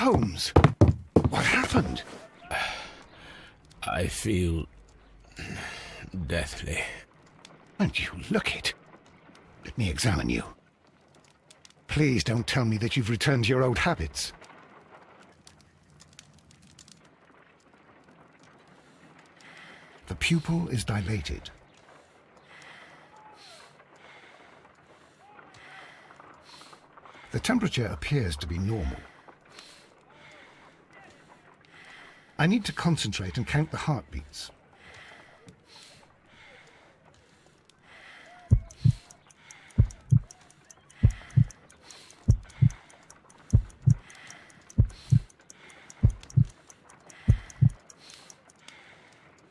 Holmes, what happened? I feel deathly. And you look it. Let me examine you. Please don't tell me that you've returned to your old habits. The pupil is dilated. The temperature appears to be normal. I need to concentrate and count the heartbeats.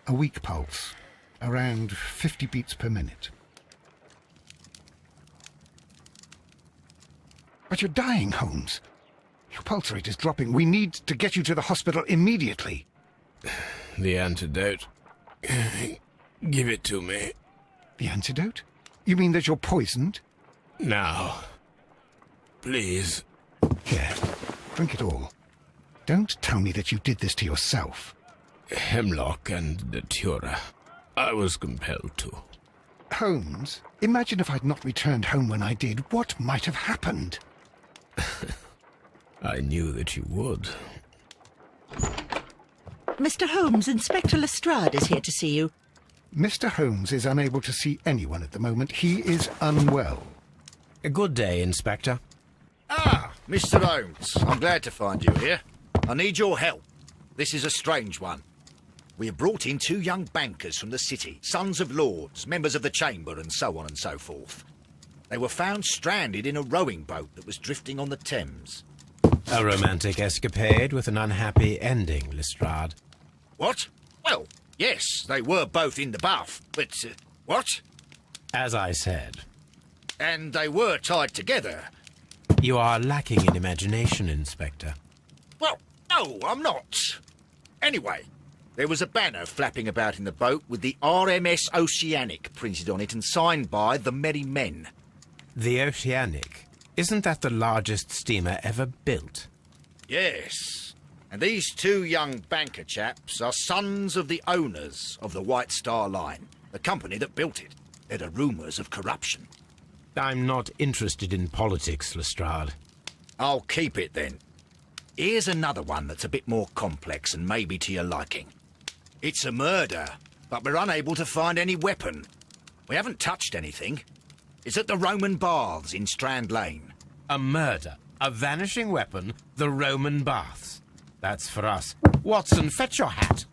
A weak pulse, around 50 beats per minute. But you're dying, Holmes. Your pulse rate is dropping. We need to get you to the hospital immediately. The antidote. Give it to me. The antidote? You mean that you're poisoned? Now. Please. Here, drink it all. Don't tell me that you did this to yourself. Hemlock and datura. I was compelled to. Holmes, imagine if I'd not returned home when I did. What might have happened? I knew that you would. Mr. Holmes, Inspector Lestrade is here to see you. Mr. Holmes is unable to see anyone at the moment. He is unwell. A good day, Inspector. Ah, Mr. Holmes, I'm glad to find you here. I need your help. This is a strange one. We have brought in 2 young bankers from the city, sons of lords, members of the Chamber, and so on and so forth. They were found stranded in a rowing boat that was drifting on the Thames. A romantic escapade with an unhappy ending, Lestrade. What? Well, yes, they were both in the bath, but... what? As I said, And they were tied together. you are lacking in imagination, Inspector. Well, no, I'm not. Anyway, there was a banner flapping about in the boat with the RMS Oceanic printed on it and signed by the Merry Men. The Oceanic. Isn't that the largest steamer ever built? Yes. And these 2 young banker chaps are sons of the owners of the White Star Line, the company that built it. There are rumours of corruption. I'm not interested in politics, Lestrade. I'll keep it then. Here's another one that's a bit more complex and maybe to your liking. It's a murder, but we're unable to find any weapon. We haven't touched anything. It's at the Roman Baths in Strand Lane. A murder, a vanishing weapon, the Roman baths. That's for us. Watson, fetch your hat.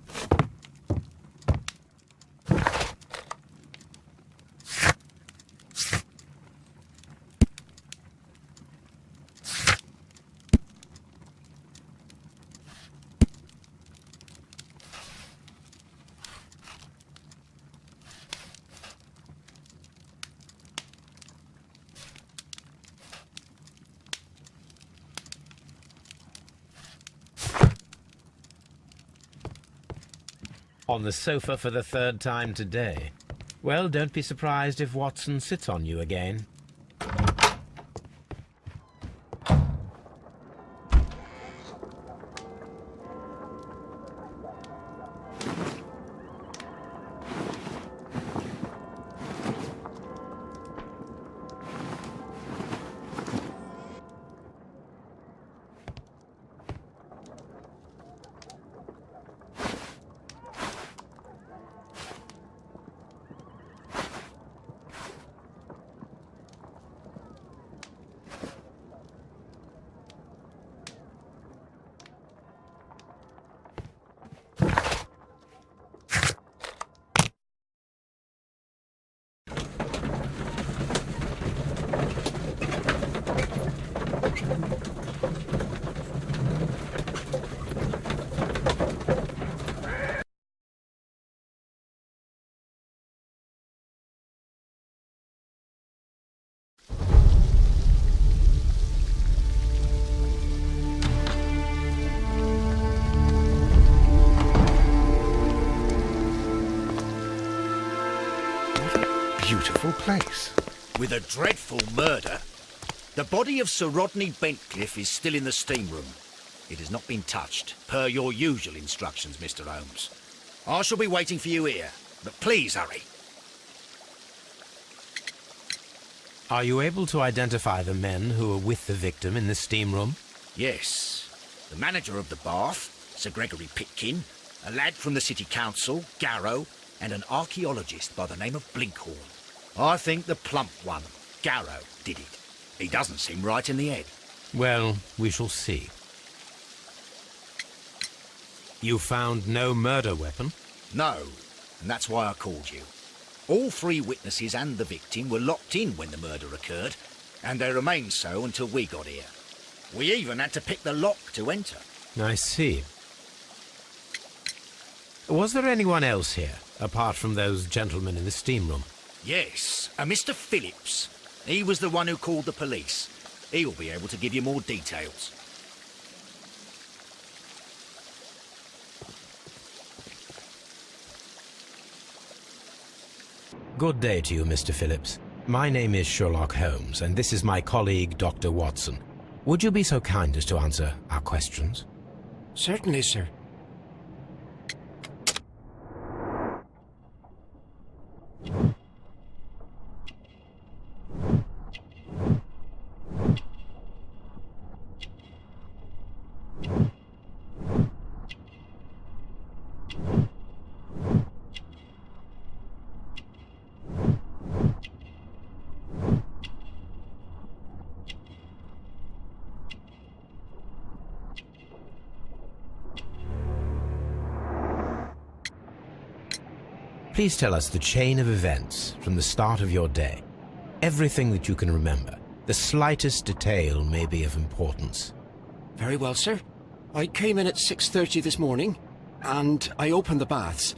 On the sofa for the 3rd time today. Well, don't be surprised if Watson sits on you again. Beautiful place. With a dreadful murder. The body of Sir Rodney Bentcliffe is still in the steam room. It has not been touched, per your usual instructions, Mr. Holmes. I shall be waiting for you here, but please hurry. Are you able to identify the men who were with the victim in the steam room? Yes. The manager of the bath, Sir Gregory Pitkin, a lad from the City Council, Garrow, and an archaeologist by the name of Blinkhorn. I think the plump one, Garrow, did it. He doesn't seem right in the head. Well, we shall see. You found no murder weapon? No, and that's why I called you. All three witnesses and the victim were locked in when the murder occurred, and they remained so until we got here. We even had to pick the lock to enter. I see. Was there anyone else here, apart from those gentlemen in the steam room? Yes, a Mr. Phillips. He was the one who called the police. He'll be able to give you more details. Good day to you, Mr. Phillips. My name is Sherlock Holmes, and this is my colleague, Dr. Watson. Would you be so kind as to answer our questions? Certainly, sir. Please tell us the chain of events from the start of your day. Everything that you can remember. The slightest detail may be of importance. Very well, sir. I came in at 6:30 this morning, and I opened the baths.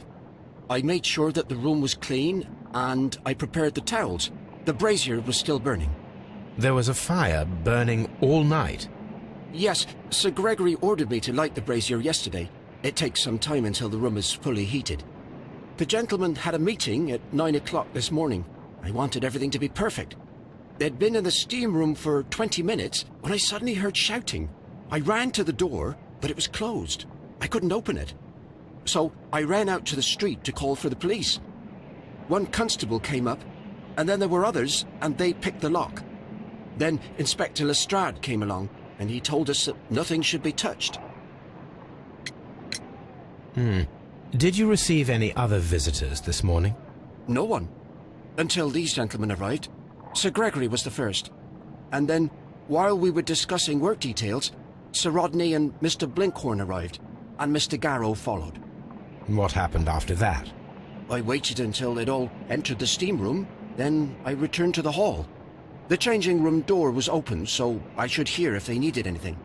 I made sure that the room was clean, and I prepared the towels. The brazier was still burning. There was a fire burning all night. Yes, Sir Gregory ordered me to light the brazier yesterday. It takes some time until the room is fully heated. The gentlemen had a meeting at 9 o'clock this morning. I wanted everything to be perfect. They'd been in the steam room for 20 minutes when I suddenly heard shouting. I ran to the door, but it was closed. I couldn't open it. So I ran out to the street to call for the police. One constable came up, and then there were others, and they picked the lock. Then Inspector Lestrade came along, and he told us that nothing should be touched. Did you receive any other visitors this morning? No one. Until these gentlemen arrived. Sir Gregory was the first. And then, while we were discussing work details, Sir Rodney and Mr. Blinkhorn arrived, and Mr. Garrow followed. What happened after that? I waited until they'd all entered the steam room, then I returned to the hall. The changing room door was open, so I should hear if they needed anything.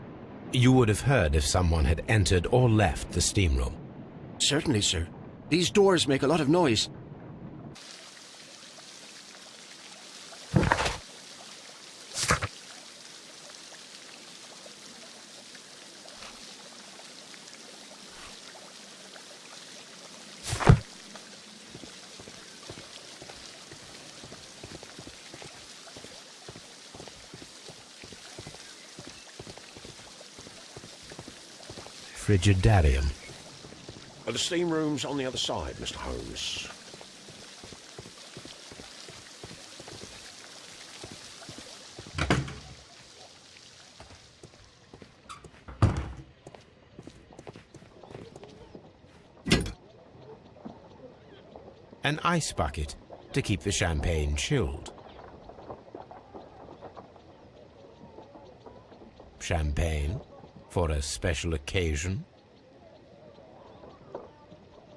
You would have heard if someone had entered or left the steam room. Certainly, sir. These doors make a lot of noise. Frigidarium. The steam room's on the other side, Mr. Holmes. An ice bucket to keep the champagne chilled. Champagne for a special occasion.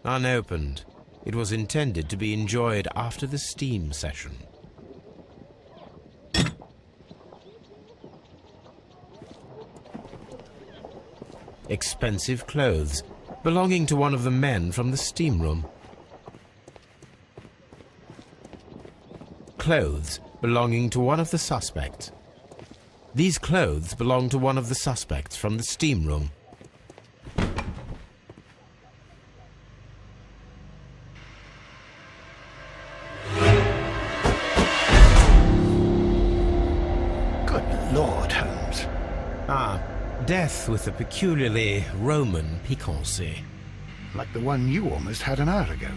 Unopened, it was intended to be enjoyed after the steam session. Expensive clothes belonging to one of the men from the steam room. Clothes belonging to one of the suspects. These clothes belong to one of the suspects from the steam room. death with a peculiarly Roman piquancy. Like the one you almost had an hour ago.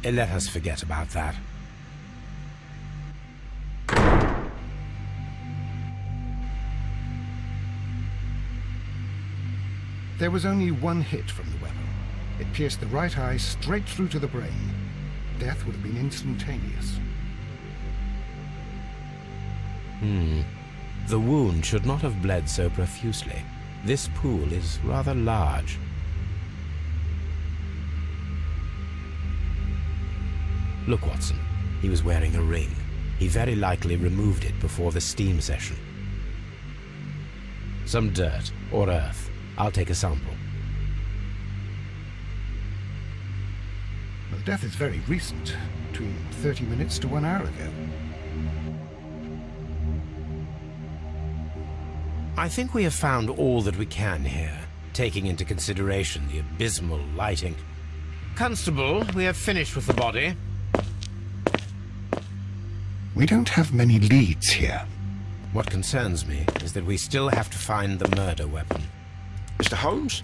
Let us forget about that. There was only one hit from the weapon. It pierced the right eye straight through to the brain. Death would have been instantaneous. The wound should not have bled so profusely. This pool is rather large. Look, Watson. He was wearing a ring. He very likely removed it before the steam session. Some dirt or earth. I'll take a sample. Well, death is very recent. Between 30 minutes to 1 hour ago. I think we have found all that we can here, taking into consideration the abysmal lighting. Constable, we have finished with the body. We don't have many leads here. What concerns me is that we still have to find the murder weapon. Mr. Holmes?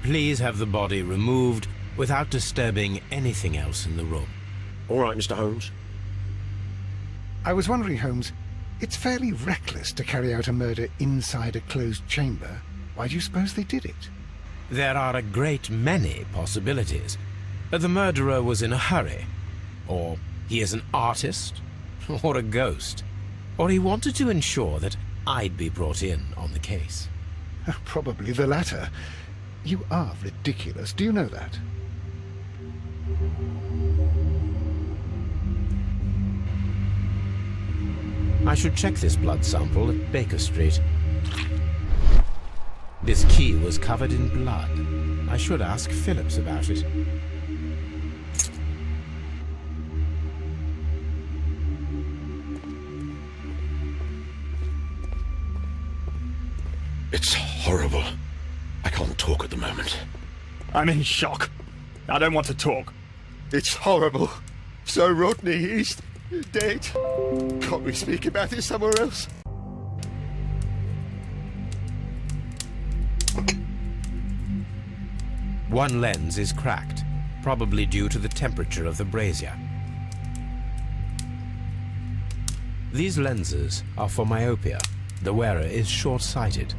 Please have the body removed without disturbing anything else in the room. All right, Mr. Holmes. I was wondering, Holmes, it's fairly reckless to carry out a murder inside a closed chamber. Why do you suppose they did it? There are a great many possibilities. The murderer was in a hurry. Or he is an artist. Or a ghost. Or he wanted to ensure that I'd be brought in on the case. Probably the latter. You are ridiculous. Do you know that? I should check this blood sample at Baker Street. This key was covered in blood. I should ask Phillips about it. It's horrible. I can't talk at the moment. I'm in shock. I don't want to talk. It's horrible. So Rodney, he's dead. Can't we speak about it somewhere else? One lens is cracked, probably due to the temperature of the brazier. These lenses are for myopia. The wearer is short-sighted.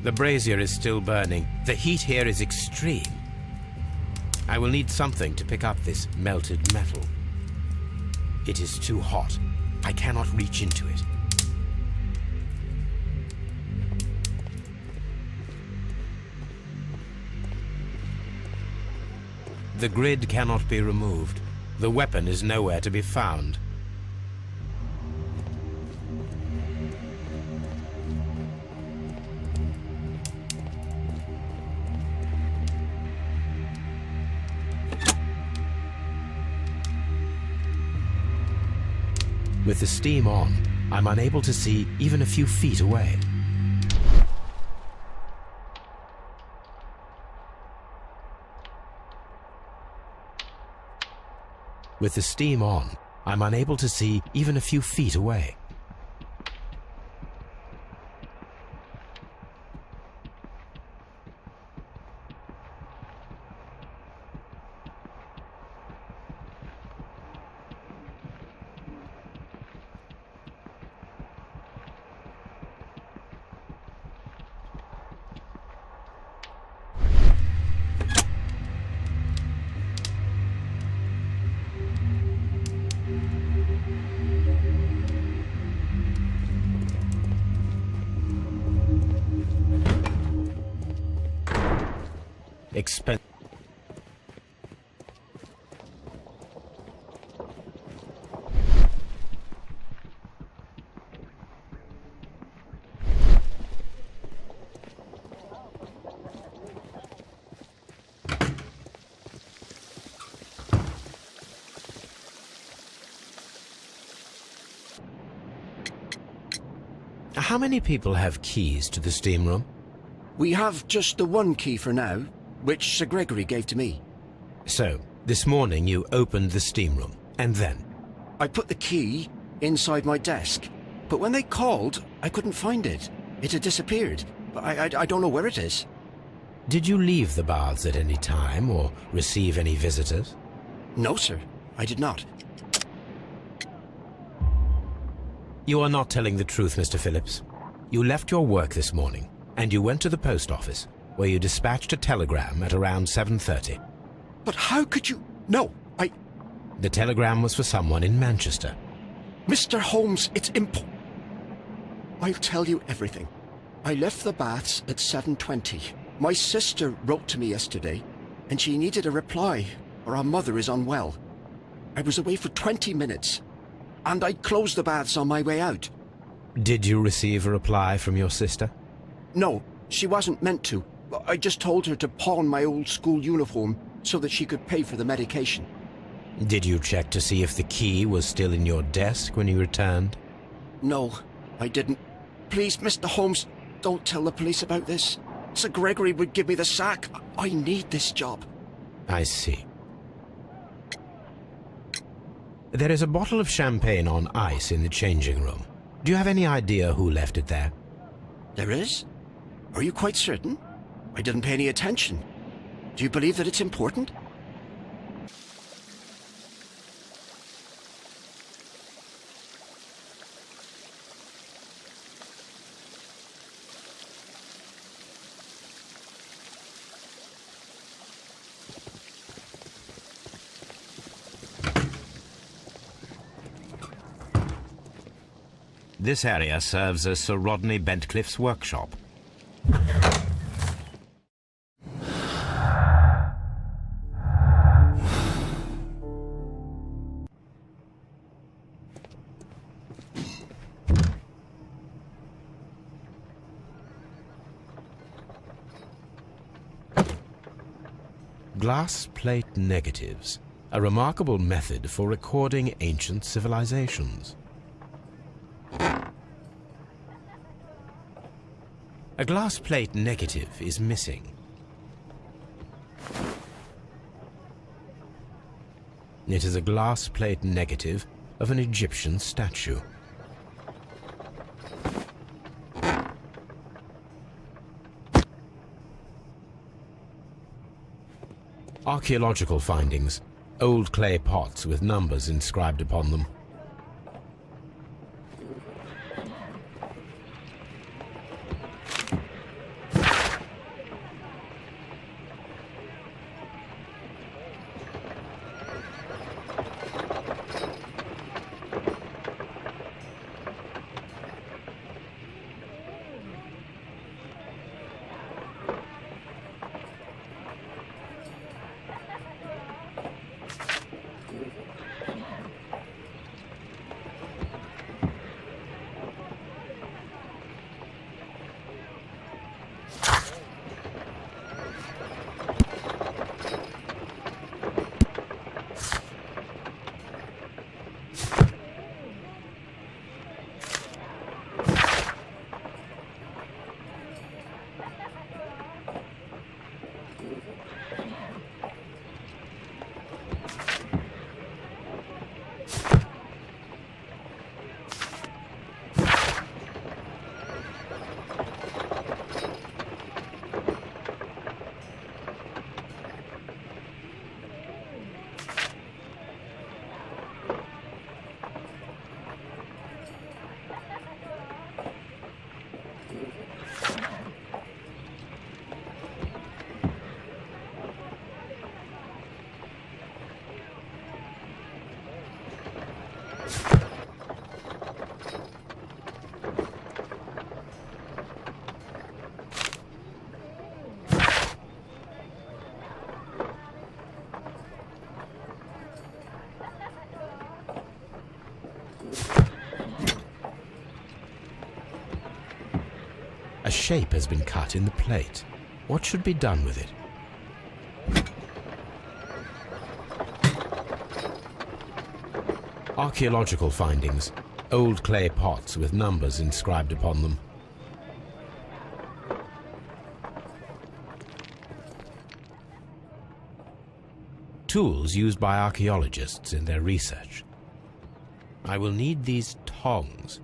The brazier is still burning. The heat here is extreme. I will need something to pick up this melted metal. It is too hot. I cannot reach into it. The grid cannot be removed. The weapon is nowhere to be found. With the steam on, I'm unable to see even a few feet away. With the steam on, I'm unable to see even a few feet away. How many people have keys to the steam room? We have just the one key for now, which Sir Gregory gave to me. So, this morning you opened the steam room, and then? I put the key inside my desk, but when they called, I couldn't find it. It had disappeared. I don't know where it is. Did you leave the baths at any time or receive any visitors? No, sir, I did not. You are not telling the truth, Mr. Phillips. You left your work this morning, and you went to the post office, where you dispatched a telegram at around 7:30. But how could you... No, The telegram was for someone in Manchester. Mr. Holmes, it's I'll tell you everything. I left the baths at 7:20. My sister wrote to me yesterday, and she needed a reply, or our mother is unwell. I was away for 20 minutes, and I closed the baths on my way out. Did you receive a reply from your sister? No, she wasn't meant to. I just told her to pawn my old school uniform so that she could pay for the medication. Did you check to see if the key was still in your desk when you returned? No, I didn't. Please, Mr. Holmes, don't tell the police about this. Sir Gregory would give me the sack. I need this job. I see. There is a bottle of champagne on ice in the changing room. Do you have any idea who left it there? There is? Are you quite certain? I didn't pay any attention. Do you believe that it's important? This area serves as Sir Rodney Bentcliffe's workshop. Glass plate negatives, a remarkable method for recording ancient civilizations. A glass plate negative is missing. It is a glass plate negative of an Egyptian statue. Archaeological findings, old clay pots with numbers inscribed upon them. A shape has been cut in the plate. What should be done with it? Archaeological findings, old clay pots with numbers inscribed upon them. Tools used by archaeologists in their research. I will need these tongs.